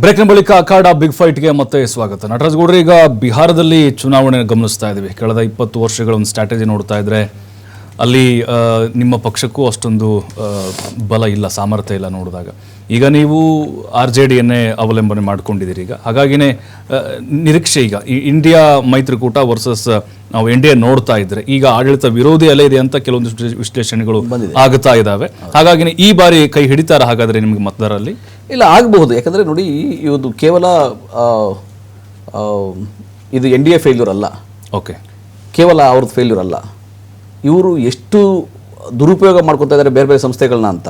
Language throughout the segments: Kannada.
ಬ್ರೇಕ್ನ ಬಳಿಕ ಅಖಾಡ ಬಿಗ್ ಫೈಟ್ಗೆ ಮತ್ತೆ ಸ್ವಾಗತ. ನಟರಾಜ್ ಗೌಡ್ರು, ಈಗ ಬಿಹಾರದಲ್ಲಿ ಚುನಾವಣೆ ಗಮನಿಸ್ತಾ ಇದ್ದೀವಿ. ಕಳೆದ 20 ವರ್ಷಗಳ ಒಂದು ಸ್ಟ್ರಾಟಜಿ ನೋಡ್ತಾ ಇದ್ರೆ ಅಲ್ಲಿ ನಿಮ್ಮ ಪಕ್ಷಕ್ಕೂ ಅಷ್ಟೊಂದು ಬಲ ಇಲ್ಲ, ಸಾಮರ್ಥ್ಯ ಇಲ್ಲ ನೋಡಿದಾಗ. ಈಗ ನೀವು RJDಯನ್ನೇ ಅವಲಂಬನೆ ಮಾಡ್ಕೊಂಡಿದ್ದೀರಿ. ಈಗ ಹಾಗಾಗಿನೇ ನಿರೀಕ್ಷೆ ಈಗ ಈ ಇಂಡಿಯಾ ಮೈತ್ರಿಕೂಟ ವರ್ಸಸ್ ನಾವು NDA ನೋಡ್ತಾ ಇದ್ರೆ ಈಗ ಆಡಳಿತ ವಿರೋಧಿ ಅಲೆ ಇದೆ ಅಂತ ಕೆಲವೊಂದು ವಿಶ್ಲೇಷಣೆಗಳು ಆಗ್ತಾ ಇದ್ದಾವೆ. ಹಾಗಾಗಿನೇ ಈ ಬಾರಿ ಕೈ ಹಿಡಿತಾರ ಹಾಗಾದ್ರೆ ನಿಮ್ಗೆ ಮತದಾರರಲ್ಲಿ? ಇಲ್ಲ, ಆಗಬಹುದು. ಯಾಕಂದರೆ ನೋಡಿ, ಇದು ಕೇವಲ ಇದು NDA ಫೇಲ್ಯೂರ್ ಅಲ್ಲ. ಓಕೆ, ಕೇವಲ ಅವ್ರದ್ದು ಫೇಲ್ಯೂರ್ ಅಲ್ಲ. ಇವರು ಎಷ್ಟು ದುರುಪಯೋಗ ಮಾಡ್ಕೊತಾ ಇದ್ದಾರೆ ಬೇರೆ ಬೇರೆ ಸಂಸ್ಥೆಗಳನ್ನ ಅಂತ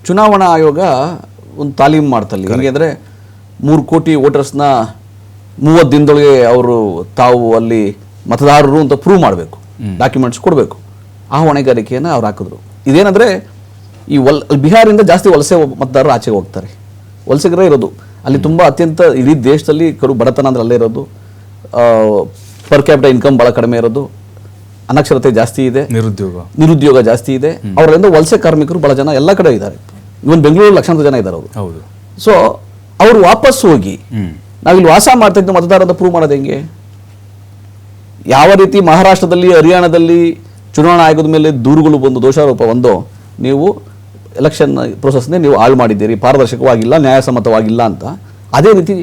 ಚುನಾವಣಾ ಆಯೋಗ ಒಂದು ತಾಲೀಮು ಮಾಡ್ತಲ್ಲಿ. ಹೇಗೆ ಅಂದರೆ 3 ಕೋಟಿ ವೋಟರ್ಸ್ನ 30 ದಿನದೊಳಗೆ ಅವರು ತಾವು ಅಲ್ಲಿ ಮತದಾರರು ಅಂತ ಪ್ರೂವ್ ಮಾಡಬೇಕು, ಡಾಕ್ಯುಮೆಂಟ್ಸ್ ಕೊಡಬೇಕು. ಆ ಹೊಣೆಗಾರಿಕೆಯನ್ನು ಅವ್ರು ಹಾಕಿದ್ರು. ಇದೇನಂದರೆ ಈ ಬಿಹಾರಿಂದ ಜಾಸ್ತಿ ವಲಸೆ ಮತದಾರರು ಆಚೆಗೆ ಹೋಗ್ತಾರೆ. ವಲಸಿಗರೇ ಇರೋದು ಅಲ್ಲಿ ತುಂಬ ಅತ್ಯಂತ ಇಡೀ ದೇಶದಲ್ಲಿ ಕಡು ಬಡತನ ಅಂದ್ರೆ ಅಲ್ಲೇ ಇರೋದು. ಪರ್ ಕ್ಯಾಪಿಟಲ್ ಇನ್ಕಮ್ ಭಾಳ ಕಡಿಮೆ ಇರೋದು, ಅನಕ್ಷರತೆ ಜಾಸ್ತಿ ಇದೆ, ನಿರುದ್ಯೋಗ ಜಾಸ್ತಿ ಇದೆ. ಅವರಿಂದ ವಲಸೆ ಕಾರ್ಮಿಕರು ಭಾಳ ಜನ ಎಲ್ಲ ಕಡೆ ಇದ್ದಾರೆ. ಇವನ್ ಬೆಂಗಳೂರು ಲಕ್ಷಾಂತರ ಜನ ಇದ್ದಾರೆ ಅವರು. ಸೊ ಅವರು ವಾಪಸ್ ಹೋಗಿ ನಾವಿಲ್ಲಿ ವಾಸ ಮಾಡ್ತಾ ಇದ್ದು ಮತದಾರ ಅಂತ ಪ್ರೂವ್ ಮಾಡೋದು ಹೆಂಗೆ? ಯಾವ ರೀತಿ ಮಹಾರಾಷ್ಟ್ರದಲ್ಲಿ, ಹರಿಯಾಣದಲ್ಲಿ ಚುನಾವಣಾ ಆಯೋಗದ ಮೇಲೆ ದೂರುಗಳು ಬಂದು ದೋಷಾರೋಪ ಬಂದು ನೀವು ಎಲೆಕ್ಷನ್ ಪ್ರೊಸೆಸ್ನೇ ನೀವು ಹಾಳು ಮಾಡಿದ್ದೀರಿ, ಪಾರದರ್ಶಕವಾಗಿಲ್ಲ, ನ್ಯಾಯಸಮ್ಮತವಾಗಿಲ್ಲ ಅಂತ, ಅದೇ ರೀತಿ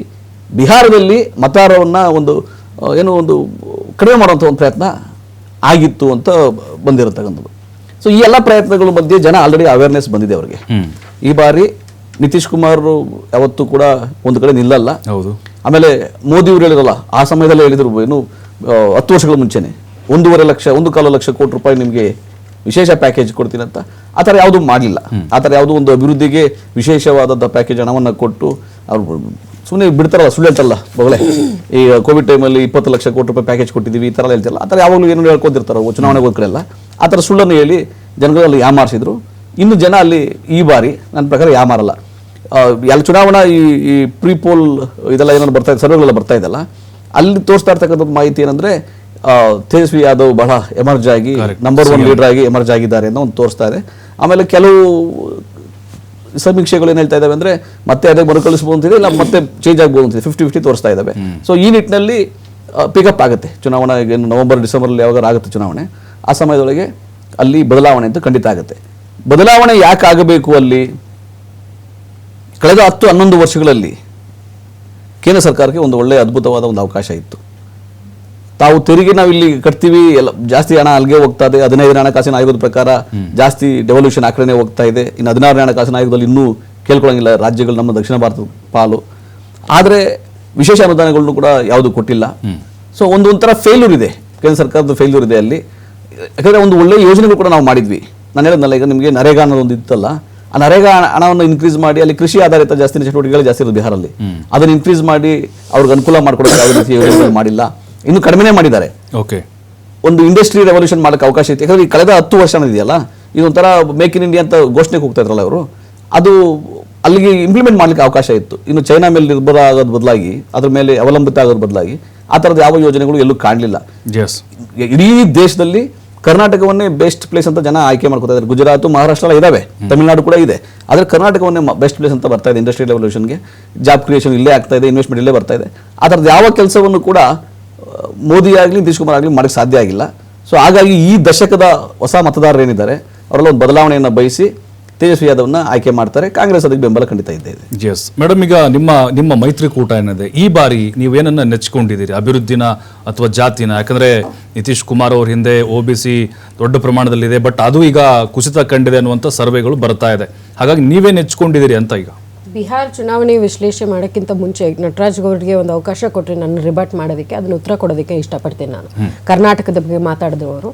ಬಿಹಾರದಲ್ಲಿ ಮತದಾರವನ್ನು ಒಂದು ಕಡಿಮೆ ಮಾಡುವಂಥ ಒಂದು ಪ್ರಯತ್ನ ಆಗಿತ್ತು ಅಂತ ಬಂದಿರತಕ್ಕಂಥದ್ದು. ಸೊ ಈ ಎಲ್ಲ ಪ್ರಯತ್ನಗಳ ಮಧ್ಯೆ ಜನ ಆಲ್ರೆಡಿ ಅವೇರ್ನೆಸ್ ಬಂದಿದೆ ಅವರಿಗೆ. ಈ ಬಾರಿ ನಿತೀಶ್ ಕುಮಾರ್ ಯಾವತ್ತೂ ಕೂಡ ಒಂದು ಕಡೆ ನಿಲ್ಲಲ್ಲ. ಆಮೇಲೆ ಮೋದಿ ಅವರು ಹೇಳಿರಲ್ಲ, ಆ ಸಮಯದಲ್ಲೇ ಹೇಳಿದ್ರು, ಏನು 10 ವರ್ಷಗಳ ಮುಂಚೆನೆ 1.25 ಲಕ್ಷ ಕೋಟಿ ರೂಪಾಯಿ ನಿಮಗೆ ವಿಶೇಷ ಪ್ಯಾಕೇಜ್ ಕೊಡ್ತೀನಿ ಅಂತ. ಆ ಥರ ಯಾವುದೂ ಮಾಡಲಿಲ್ಲ. ಆ ಥರ ಯಾವುದೋ ಒಂದು ಅಭಿವೃದ್ಧಿಗೆ ವಿಶೇಷವಾದಂಥ ಪ್ಯಾಕೇಜ್ ಹಣವನ್ನು ಕೊಟ್ಟು ಅವ್ರು ಸುಮ್ಮನೆ ಬಿಡ್ತಾರಲ್ಲ, ಸುಳ್ಳು ಹೇಳ್ತಾರಲ್ಲ ಬಗಲೇ. ಈ ಕೋವಿಡ್ ಟೈಮಲ್ಲಿ 20 ಲಕ್ಷ ಕೋಟಿ ರೂಪಾಯಿ ಪ್ಯಾಕೇಜ್ ಕೊಟ್ಟಿದ್ದೀವಿ ಈ ಥರ ಹೇಳ್ತಿರಲ್ಲ. ಆ ಥರ ಯಾವಾಗಲೂ ಏನೋ ಹೇಳ್ಕೊತಿರ್ತಾರೆ ಚುನಾವಣೆಗೆ ಹೋದ ಕಡೆ ಎಲ್ಲ. ಆ ಥರ ಸುಳ್ಳನ್ನು ಹೇಳಿ ಜನಗಳಲ್ಲಿ ಯಾಮಾರಿಸಿದ್ರು. ಇನ್ನು ಜನ ಅಲ್ಲಿ ಈ ಬಾರಿ ನನ್ನ ಪ್ರಕಾರ ಯಾಮಾರಲ್ಲ. ಎಲ್ಲ ಚುನಾವಣಾ ಈ ಪ್ರೀಪೋಲ್ ಇದೆಲ್ಲ ಏನಾದ್ರು ಬರ್ತಾ ಇದೆ, ಸರ್ವೆಗಳೆಲ್ಲ ಬರ್ತಾ ಇದೆಯಲ್ಲ, ಅಲ್ಲಿ ತೋರಿಸ್ತಾ ಇರ್ತಕ್ಕಂಥದ್ದು ಮಾಹಿತಿ ಏನಂದರೆ ತೇಜಸ್ವಿ ಯಾದವ್ ಬಹಳ ಎಮರ್ಜ್ ಆಗಿ ನಂಬರ್ 1 ಲೀಡರ್ ಆಗಿ ಎಮರ್ಜ್ ಆಗಿದ್ದಾರೆ ಅಂತ ಒಂದು ತೋರಿಸ್ತಾ ಇದೆ. ಆಮೇಲೆ ಕೆಲವು ಸಮೀಕ್ಷೆಗಳು ಏನು ಹೇಳ್ತಾ ಇದ್ದಾವೆ ಅಂದರೆ ಮತ್ತೆ ಅದೇ ಮರುಕಳಿಸ್ಬೋದು ಅಂತಿದೆ, ಇಲ್ಲ ಮತ್ತೆ ಚೇಂಜ್ ಆಗ್ಬೋದು ಅಂತಿದೆ. 50-50 ತೋರಿಸ್ತಾ ಇದ್ದಾವೆ. ಸೊ ಈ ನಿಟ್ಟಿನಲ್ಲಿ ಪಿಕಪ್ ಆಗುತ್ತೆ ಚುನಾವಣಾ. ಏನು ನವೆಂಬರ್ ಡಿಸೆಂಬರಲ್ಲಿ ಯಾವಾಗ ಆಗುತ್ತೆ ಚುನಾವಣೆ, ಆ ಸಮಯದೊಳಗೆ ಅಲ್ಲಿ ಬದಲಾವಣೆ ಅಂತೂ ಖಂಡಿತ ಆಗುತ್ತೆ. ಬದಲಾವಣೆ ಯಾಕೆ ಆಗಬೇಕು? ಅಲ್ಲಿ ಕಳೆದ 10-11 ವರ್ಷಗಳಲ್ಲಿ ಕೇಂದ್ರ ಸರ್ಕಾರಕ್ಕೆ ಒಂದು ಒಳ್ಳೆಯ ಅದ್ಭುತವಾದ ಒಂದು ಅವಕಾಶ ಇತ್ತು. ತಾವು ತೆರಿಗೆ ನಾವಿಲ್ಲಿ ಕಟ್ತೀವಿ, ಎಲ್ಲ ಜಾಸ್ತಿ ಹಣ ಅಲ್ಲಿಗೆ ಹೋಗ್ತಾ ಇದೆ. 15ನೇ ಹಣಕಾಸಿನ ಆಯೋಗದ ಪ್ರಕಾರ ಜಾಸ್ತಿ ಡೆವಲ್ಯೂಷನ್ ಆ ಕಡೆನೇ ಹೋಗ್ತಾ ಇದೆ. ಇನ್ನು 16ನೇ ಹಣಕಾಸಿನ ಆಯೋಗದಲ್ಲಿ ಇನ್ನೂ ಕೇಳ್ಕೊಳ್ಳೋಂಗಿಲ್ಲ ರಾಜ್ಯಗಳು, ನಮ್ಮ ದಕ್ಷಿಣ ಭಾರತದ ಪಾಲು. ಆದರೆ ವಿಶೇಷ ಅನುದಾನಗಳನ್ನು ಕೂಡ ಯಾವುದು ಕೊಟ್ಟಿಲ್ಲ. ಸೊ ಒಂಥರ ಫೇಲ್ಯೂರ್ ಇದೆ, ಕೇಂದ್ರ ಸರ್ಕಾರದ ಫೇಲ್ಯೂರ್ ಇದೆ ಅಲ್ಲಿ. ಯಾಕಂದರೆ ಒಂದು ಒಳ್ಳೆಯ ಯೋಜನೆಗಳು ಕೂಡ ನಾವು ಮಾಡಿದ್ವಿ. ನಾನು ಹೇಳಿದ್ನಲ್ಲ, ಈಗ ನಿಮಗೆ ನರೇಗಾ ಅನ್ನೋದೊಂದು ಇತ್ತಲ್ಲ, ಆ ನರೇಗಾ ಹಣವನ್ನು ಇನ್ಕ್ರೀಸ್ ಮಾಡಿ ಅಲ್ಲಿ ಕೃಷಿ ಆಧಾರಿತ ಜಾಸ್ತಿ ಚಟುವಟಿಕೆಗಳು ಜಾಸ್ತಿ ಇರೋದು ಬಿಹಾರಲ್ಲಿ. ಅದನ್ನು ಇನ್ಕ್ರೀಸ್ ಮಾಡಿ ಅವ್ರಿಗೆ ಅನುಕೂಲ ಮಾಡಿಕೊಡೋಕೆ ಯಾವುದೇ ರೀತಿ ಯೋಜನೆಗಳು ಮಾಡಿಲ್ಲ, ಇನ್ನು ಕಡಿಮೆನೇ ಮಾಡಿದ್ದಾರೆ. ಒಂದು ಇಂಡಸ್ಟ್ರಿ ರೆವಲ್ಯೂಷನ್ ಮಾಡೋಕ್ಕೆ ಅವಕಾಶ ಇತ್ತು. ಯಾಕಂದರೆ ಈ ಕಳೆದ 10 ವರ್ಷ ಇದೆಯಲ್ಲ, ಇದೊಂಥರ ಮೇಕ್ ಇನ್ ಇಂಡಿಯಾ ಅಂತ ಘೋಷಣೆಗೆ ಹೋಗ್ತಾ ಇದ್ರಲ್ಲ ಅವರು, ಅದು ಅಲ್ಲಿಗೆ ಇಂಪ್ಲಿಮೆಂಟ್ ಮಾಡಲಿಕ್ಕೆ ಅವಕಾಶ ಇತ್ತು. ಇನ್ನು ಚೈನಾ ಮೇಲೆ ನಿರ್ಭರ ಆಗೋದು ಬದಲಾಗಿ, ಅದ್ರ ಮೇಲೆ ಅವಲಂಬಿತ ಆಗೋದ್ರ ಬದಲಾಗಿ ಆ ಥರದ ಯಾವ ಯೋಜನೆಗಳು ಎಲ್ಲೂ ಕಾಣಲಿಲ್ಲ. ಇಡೀ ದೇಶದಲ್ಲಿ ಕರ್ನಾಟಕವನ್ನೇ ಬೆಸ್ಟ್ ಪ್ಲೇಸ್ ಅಂತ ಜನ ಆಯ್ಕೆ ಮಾಡ್ಕೊತಾ ಇದ್ದಾರೆ. ಗುಜರಾತ್, ಮಹಾರಾಷ್ಟ್ರ ಇದಾವೆ, ತಮಿಳುನಾಡು ಕೂಡ ಇದೆ. ಆದರೆ ಕರ್ನಾಟಕವನ್ನೇ ಬೆಸ್ಟ್ ಪ್ಲೇಸ್ ಅಂತ ಬರ್ತಾ ಇದೆ. ಇಂಡಸ್ಟ್ರಿಯಲ್ ರೆವಲ್ಯೂಷನ್ಗೆ ಜಾಬ್ ಕ್ರಿಯೇಷನ್ ಇಲ್ಲೇ ಆಗ್ತಾ ಇದೆ, ಇನ್ವೆಸ್ಟ್ಮೆಂಟ್ ಇಲ್ಲೇ ಬರ್ತಾ ಇದೆ. ಆ ಥರದ್ದು ಯಾವ ಕೆಲಸವನ್ನು ಕೂಡ ಮೋದಿ ಆಗಲಿ ನಿತೀಶ್ ಕುಮಾರ್ ಆಗಲಿ ಮಾಡೋಕ್ಕೆ ಸಾಧ್ಯ ಆಗಿಲ್ಲ. ಸೊ ಹಾಗಾಗಿ ಈ ದಶಕದ ಹೊಸ ಮತದಾರರು ಏನಿದ್ದಾರೆ ಅವರೆಲ್ಲ ಒಂದು ಬದಲಾವಣೆಯನ್ನು ಬಯಸಿ ತೇಜಸ್ವಿ ಯಾದವ್ನ ಆಯ್ಕೆ ಮಾಡ್ತಾರೆ. ಕಾಂಗ್ರೆಸ್ ಅದಕ್ಕೆ ಬೆಂಬಲ ಖಂಡಿತ ಇದ್ದೇ ಇದೆ. ಎಸ್ ಮೇಡಮ್, ಈಗ ನಿಮ್ಮ ಮೈತ್ರಿಕೂಟ ಏನಿದೆ, ಈ ಬಾರಿ ನೀವೇನನ್ನ ನೆಚ್ಕೊಂಡಿದ್ದೀರಿ? ಅಭಿವೃದ್ಧಿನ ಅಥವಾ ಜಾತಿನ? ಯಾಕಂದರೆ ನಿತೀಶ್ ಕುಮಾರ್ ಅವ್ರ ಹಿಂದೆ OBC ದೊಡ್ಡ ಪ್ರಮಾಣದಲ್ಲಿದೆ, ಬಟ್ ಅದು ಈಗ ಕುಸಿತ ಕಂಡಿದೆ ಅನ್ನುವಂಥ ಸರ್ವೆಗಳು ಬರ್ತಾ ಇದೆ. ಹಾಗಾಗಿ ನೀವೇ ನೆಚ್ಕೊಂಡಿದ್ದೀರಿ ಅಂತ? ಈಗ ಬಿಹಾರ ಚುನಾವಣೆ ವಿಶ್ಲೇಷಣೆ ಮಾಡೋಕ್ಕಿಂತ ಮುಂಚೆ ನಟರಾಜ್ ಗೌಡ್ರಿಗೆ ಒಂದು ಅವಕಾಶ ಕೊಟ್ಟರೆ ನನ್ನ ರಿಬಾಟ್ ಮಾಡೋದಕ್ಕೆ, ಅದನ್ನು ಉತ್ತರ ಕೊಡೋದಕ್ಕೆ ಇಷ್ಟಪಡ್ತೀನಿ. ನಾನು ಕರ್ನಾಟಕದ ಬಗ್ಗೆ ಮಾತಾಡಿದವರು,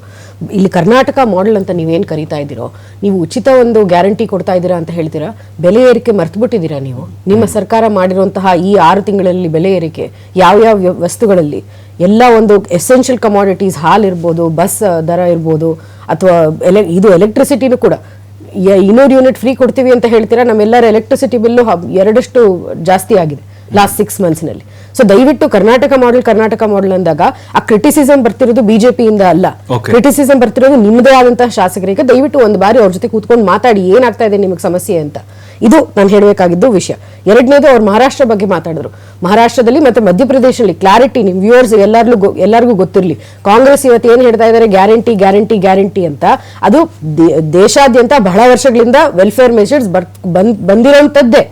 ಇಲ್ಲಿ ಕರ್ನಾಟಕ ಮಾಡೆಲ್ ಅಂತ ನೀವೇನು ಕರೀತಾ ಇದ್ದೀರೋ, ನೀವು ಉಚಿತ ಒಂದು ಗ್ಯಾರಂಟಿ ಕೊಡ್ತಾ ಇದ್ದೀರಾ ಅಂತ ಹೇಳ್ತೀರಾ, ಬೆಲೆ ಏರಿಕೆ ಮರ್ತುಬಿಟ್ಟಿದ್ದೀರಾ ನೀವು? ನಿಮ್ಮ ಸರ್ಕಾರ ಮಾಡಿರುವಂತಹ ಈ 6 ತಿಂಗಳಲ್ಲಿ ಬೆಲೆ ಏರಿಕೆ ಯಾವ್ಯಾವ ವಸ್ತುಗಳಲ್ಲಿ, ಎಲ್ಲ ಒಂದು ಎಸೆನ್ಷಿಯಲ್ ಕಮಾಡಿಟೀಸ್, ಹಾಲು ಇರ್ಬೋದು, ಬಸ್ ದರ ಇರ್ಬೋದು, ಅಥವಾ ಇದು ಎಲೆಕ್ಟ್ರಿಸಿಟಿನೂ ಕೂಡ 200 ಯೂನಿಟ್ ಫ್ರೀ ಕೊಡ್ತೀವಿ ಅಂತ ಹೇಳ್ತೀರಾ, ನಮ್ಮೆಲ್ಲರ ಎಲೆಕ್ಟ್ರಿಸಿಟಿ ಬಿಲ್ಲು 2 ಜಾಸ್ತಿ ಆಗಿದೆ ಲಾಸ್ಟ್ 6 ಮಂತ್ಸ್ನಲ್ಲಿ. ಸೊ ದಯವಿಟ್ಟು ಕರ್ನಾಟಕ ಮಾಡೆಲ್ ಅಂದಾಗ ಆ ಕ್ರಿಟಿಸಿಸಮ್ ಬರ್ತಿರೋದು ಬಿಜೆಪಿಯಿಂದ ಅಲ್ಲ, ಕ್ರಿಟಿಸಿಸಮ್ ಬರ್ತಿರೋದು ನಿಮ್ಮದೇ ಆದಂತಹ ಶಾಸಕರಿಗೆ. ದಯವಿಟ್ಟು ಒಂದು ಬಾರಿ ಅವ್ರ ಜೊತೆ ಕೂತ್ಕೊಂಡು ಮಾತಾಡಿ, ಏನಾಗ್ತಾ ಇದೆ ನಿಮಗೆ ಸಮಸ್ಯೆ ಅಂತ. ಇದು ನಾನು ಹೇಳಬೇಕಾಗಿದ್ದು ವಿಷಯ. ಎರಡನೇದು ಅವ್ರು ಮಹಾರಾಷ್ಟ್ರ ಬಗ್ಗೆ ಮಾತಾಡಿದ್ರು. ಮಹಾರಾಷ್ಟ್ರದಲ್ಲಿ ಮತ್ತೆ ಮಧ್ಯಪ್ರದೇಶದಲ್ಲಿ ಕ್ಲಾರಿಟಿ ನಿಮ್ ವ್ಯೂವರ್ಸ್ ಎಲ್ಲರಿಗೂ ಗೊತ್ತಿರಲಿ, ಕಾಂಗ್ರೆಸ್ ಇವತ್ತು ಏನ್ ಹೇಳ್ತಾ ಇದ್ದಾರೆ, ಗ್ಯಾರಂಟಿ ಗ್ಯಾರಂಟಿ ಗ್ಯಾರಂಟಿ ಅಂತ. ಅದು ದೇಶಾದ್ಯಂತ ಬಹಳ ವರ್ಷಗಳಿಂದ ವೆಲ್ಫೇರ್ ಮೆಷರ್ಸ್ ಬಂದಿರೋಂಥದ್ದೇ.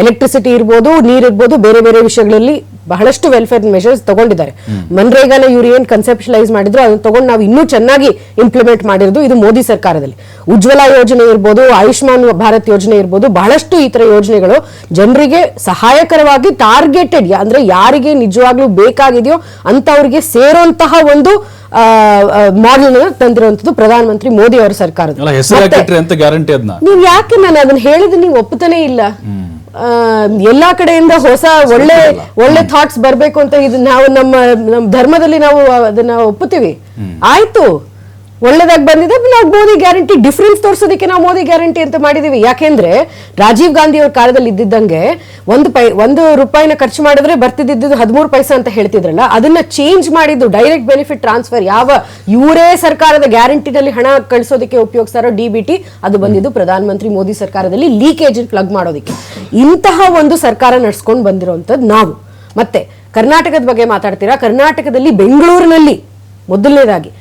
ಎಲೆಕ್ಟ್ರಿಸಿಟಿ ಇರ್ಬೋದು, ನೀರ್ ಇರ್ಬೋದು, ಬೇರೆ ಬೇರೆ ವಿಷಯಗಳಲ್ಲಿ ಬಹಳಷ್ಟು ವೆಲ್ಫೇರ್ ಮೆಷರ್ಸ್ ತಗೊಂಡಿದ್ದಾರೆ. ಮನ್ರೇಗಾನ ಇವ್ರು ಏನ್ ಕನ್ಸೆಪ್ಷಲೈಸ್ ಮಾಡಿದ್ರು ಅದನ್ನ ತಗೊಂಡು ನಾವು ಇನ್ನೂ ಚೆನ್ನಾಗಿ ಇಂಪ್ಲಿಮೆಂಟ್ ಮಾಡಿರೋದು ಇದು ಮೋದಿ ಸರ್ಕಾರದಲ್ಲಿ. ಉಜ್ವಲ ಯೋಜನೆ ಇರ್ಬೋದು, ಆಯುಷ್ಮಾನ್ ಭಾರತ್ ಯೋಜನೆ ಇರ್ಬೋದು, ಬಹಳಷ್ಟು ಈ ತರ ಯೋಜನೆಗಳು ಜನರಿಗೆ ಸಹಾಯಕರವಾಗಿ ಟಾರ್ಗೆಟೆಡ್, ಅಂದ್ರೆ ಯಾರಿಗೆ ನಿಜವಾಗ್ಲೂ ಬೇಕಾಗಿದೆಯೋ ಅಂತವ್ರಿಗೆ ಸೇರೋಂತಹ ಒಂದು ಮಾಡೆಲ್ ತಂದಿರುವಂತದ್ದು ಪ್ರಧಾನಮಂತ್ರಿ ಮೋದಿ ಅವರ ಸರ್ಕಾರದ. ಗ್ಯಾರಂಟಿ ಅದನ್ನ ನೀವ್ ಯಾಕೆ ನಾನು ಅದನ್ನ ಹೇಳಿದ್ರೆ ನೀವು ಒಪ್ಪುತ್ತಾನೆ ಇಲ್ಲ. ಎಲ್ಲಾ ಕಡೆಯಿಂದ ಹೊಸ ಒಳ್ಳೆ ಥಾಟ್ಸ್ ಬರ್ಬೇಕು ಅಂತ ಇದು ನಾವು ನಮ್ಮ ಧರ್ಮದಲ್ಲಿ ನಾವು ಅದನ್ನ ಒಪ್ಪುತ್ತೀವಿ. ಆಯ್ತು, ಒಳ್ಳೇದಾಗಿ ಬಂದಿದೆ, ನಾವು ಮೋದಿ ಗ್ಯಾರಂಟಿ ಡಿಫ್ರೆನ್ಸ್ ತೋರಿಸೋದಕ್ಕೆ ನಾವು ಮೋದಿ ಗ್ಯಾರಂಟಿ ಅಂತ ಮಾಡಿದೀವಿ. ಯಾಕೆಂದ್ರೆ ರಾಜೀವ್ ಗಾಂಧಿ ಅವ್ರ ಕಾಲದಲ್ಲಿ ಇದ್ದಿದ್ದಂಗೆ ಒಂದು ರೂಪಾಯಿನ ಖರ್ಚು ಮಾಡಿದ್ರೆ ಬರ್ತಿದ್ದು 13 ಪೈಸೆ ಅಂತ ಹೇಳ್ತಿದ್ರಲ್ಲ, ಅದನ್ನ ಚೇಂಜ್ ಮಾಡಿದ್ದು ಡೈರೆಕ್ಟ್ ಬೆನಿಫಿಟ್ ಟ್ರಾನ್ಸ್ಫರ್, ಯಾವ ಇವರೇ ಸರ್ಕಾರದ ಗ್ಯಾರಂಟಿನಲ್ಲಿ ಹಣ ಕಳಿಸೋದಕ್ಕೆ ಉಪಯೋಗಿಸ್ತಾರೋ DBT, ಅದು ಬಂದಿದ್ದು ಪ್ರಧಾನ ಮಂತ್ರಿ ಮೋದಿ ಸರ್ಕಾರದಲ್ಲಿ ಲೀಕೇಜ್ ಪ್ಲಗ್ ಮಾಡೋದಕ್ಕೆ. ಇಂತಹ ಒಂದು ಸರ್ಕಾರ ನಡ್ಸ್ಕೊಂಡು ಬಂದಿರೋಂಥದ್ದು ನಾವು. ಮತ್ತೆ ಕರ್ನಾಟಕದ ಬಗ್ಗೆ ಮಾತಾಡ್ತೀರಾ, ಕರ್ನಾಟಕದಲ್ಲಿ ಬೆಂಗಳೂರಿನಲ್ಲಿ ಮೊದಲನೇದಾಗಿ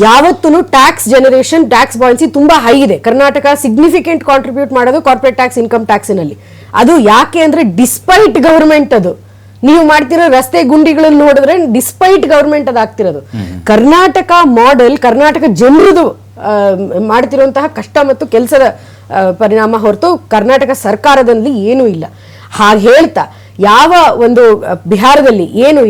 ಯಾವತ್ತೂ ಟ್ಯಾಕ್ಸ್ ಜನರೇಷನ್, ಟ್ಯಾಕ್ಸ್ ಬಾಯ್ನ್ಸಿ ತುಂಬಾ ಹೈ ಇದೆ. ಕರ್ನಾಟಕ ಸಿಗ್ನಿಫಿಕೆಂಟ್ ಕಾಂಟ್ರಿಬ್ಯೂಟ್ ಮಾಡೋದು ಕಾರ್ಪೊರೇಟ್ ಟ್ಯಾಕ್ಸ್, ಇನ್ಕಮ್ ಟ್ಯಾಕ್ಸಿನಲ್ಲಿ. ಅದು ಯಾಕೆ ಅಂದ್ರೆ ಡಿಸ್ಪೈಟ್ ಗವರ್ಮೆಂಟ್, ಅದು ನೀವು ಮಾಡ್ತಿರೋ ರಸ್ತೆ ಗುಂಡಿಗಳನ್ನು ನೋಡಿದ್ರೆ ಡಿಸ್ಪೈಟ್ ಗವರ್ಮೆಂಟ್ ಅದು ಆಗ್ತಿರೋದು. ಕರ್ನಾಟಕ ಮಾಡೆಲ್ ಕರ್ನಾಟಕ ಜನರದು ಮಾಡ್ತಿರುವಂತಹ ಕಷ್ಟ ಮತ್ತು ಕೆಲಸದ ಪರಿಣಾಮ ಹೊರತು ಕರ್ನಾಟಕ ಸರ್ಕಾರದಲ್ಲಿ ಏನೂ ಇಲ್ಲ. ಹಾಗೆ ಹೇಳ್ತಾ ಯಾವ ಒಂದು ಬಿಹಾರದಲ್ಲಿ ಏನು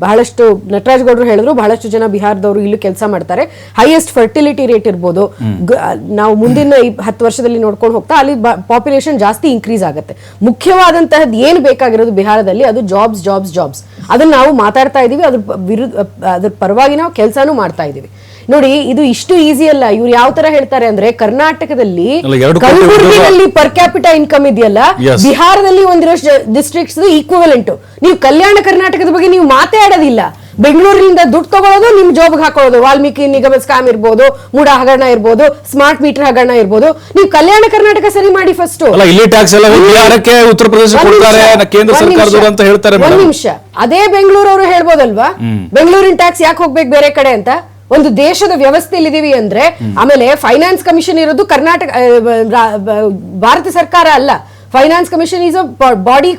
ಬಹಳಷ್ಟು ನಟರಾಜ್ ಗೌಡರು ಹೇಳಿದ್ರು, ಬಹಳಷ್ಟು ಜನ ಬಿಹಾರದವರು ಇಲ್ಲೂ ಕೆಲಸ ಮಾಡ್ತಾರೆ. ಹೈಯೆಸ್ಟ್ ಫರ್ಟಿಲಿಟಿ ರೇಟ್ ಇರ್ಬೋದು, ನಾವು ಮುಂದಿನ 10 ವರ್ಷದಲ್ಲಿ ನೋಡ್ಕೊಂಡು ಹೋಗ್ತಾ ಅಲ್ಲಿ ಪಾಪ್ಯುಲೇಷನ್ ಜಾಸ್ತಿ ಇನ್ಕ್ರೀಸ್ ಆಗುತ್ತೆ. ಮುಖ್ಯವಾದಂತಹದ್ದು ಏನು ಬೇಕಾಗಿರೋದು ಬಿಹಾರದಲ್ಲಿ, ಅದು ಜಾಬ್ಸ್ ಜಾಬ್ಸ್ ಜಾಬ್ಸ್. ಅದನ್ನ ನಾವು ಮಾತಾಡ್ತಾ ಇದೀವಿ, ಅದ್ರ ಪರವಾಗಿ ನಾವು ಕೆಲಸನೂ ಮಾಡ್ತಾ ಇದೀವಿ. ನೋಡಿ, ಇದು ಇಷ್ಟು ಈಸಿ ಅಲ್ಲ. ಇವ್ರು ಯಾವ ತರ ಹೇಳ್ತಾರೆ ಅಂದ್ರೆ, ಕರ್ನಾಟಕದಲ್ಲಿ ಕಲಬುರಗಿನಲ್ಲಿ ಪರ್ ಕ್ಯಾಪಿಟಲ್ ಇನ್ಕಮ್ ಇದೆಯಲ್ಲ, ಬಿಹಾರದಲ್ಲಿ ಒಂದಿರೋ ಡಿಸ್ಟ್ರಿಕ್ಟ್ಸ್ ಈಕ್ವಲೆಂಟ್. ನೀವು ಕಲ್ಯಾಣ ಕರ್ನಾಟಕದ ಬಗ್ಗೆ ನೀವು ಮಾತಾಡೋದಿಲ್ಲ. ಬೆಂಗಳೂರಿನಿಂದ ದುಡ್ಡು ತಗೊಳ್ಳೋದು, ನಿಮ್ ಜಾಬ್ಗೆ ಹಾಕೊಳ್ಳೋದು. ವಾಲ್ಮೀಕಿ ನಿಗಮ ಸ್ಕ್ಯಾಮ್ ಇರ್ಬೋದು, ಮೂಡ ಹಗರಣ ಇರ್ಬೋದು, ಸ್ಮಾರ್ಟ್ ಮೀಟರ್ ಹಗರಣ ಇರ್ಬೋದು. ನೀವು ಕಲ್ಯಾಣ ಕರ್ನಾಟಕ ಸರಿ ಮಾಡಿ ಫಸ್ಟ್. ಉತ್ತರ ಪ್ರದೇಶ ಕೇಂದ್ರ ಸರ್ಕಾರದವರು ಅಂತ ಹೇಳ್ತಾರೆ. ಒಂದ್ ನಿಮಿಷ, ಅದೇ ಬೆಂಗಳೂರವರು ಹೇಳ್ಬೋದಲ್ವಾ, ಬೆಂಗಳೂರಿನ ಟ್ಯಾಕ್ಸ್ ಯಾಕೆ ಹೋಗ್ಬೇಕು ಬೇರೆ ಕಡೆ ಅಂತ. ಒಂದು ದೇಶದ ವ್ಯವಸ್ಥೆಯಲ್ಲಿ ಇದೀವಿ ಅಂದ್ರೆ, ಆಮೇಲೆ ಫೈನಾನ್ಸ್ ಕಮಿಷನ್ ಇರೋದು ಕರ್ನಾಟಕ ಭಾರತ ಸರ್ಕಾರ ಅಲ್ಲ. Finance commission is a body